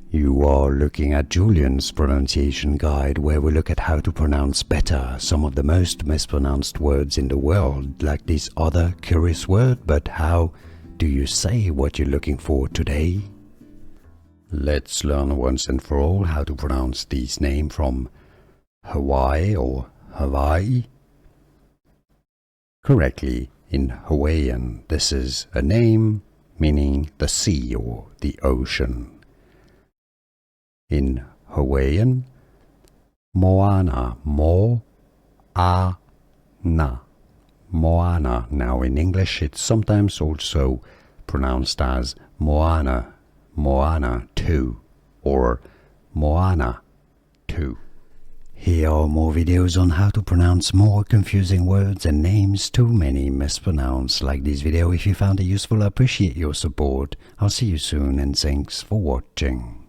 You are looking at Julian's pronunciation guide, where we look at how to pronounce better some of the most mispronounced words in the world, like this other curious word. But how do you say what you're looking for today? Let's learn once and for all how to pronounce this name from Hawaii or Hawaii. Correctly, in Hawaiian, this is a name meaning the sea or the ocean. In Hawaiian, Moana, Mo-a-na, Moana. Now in English it's sometimes also pronounced as Moana, Moana 2, or Moana 2. Here are more videos on how to pronounce more confusing words and names too many mispronounced. Like this video if you found it useful. I appreciate your support. I'll see you soon and thanks for watching.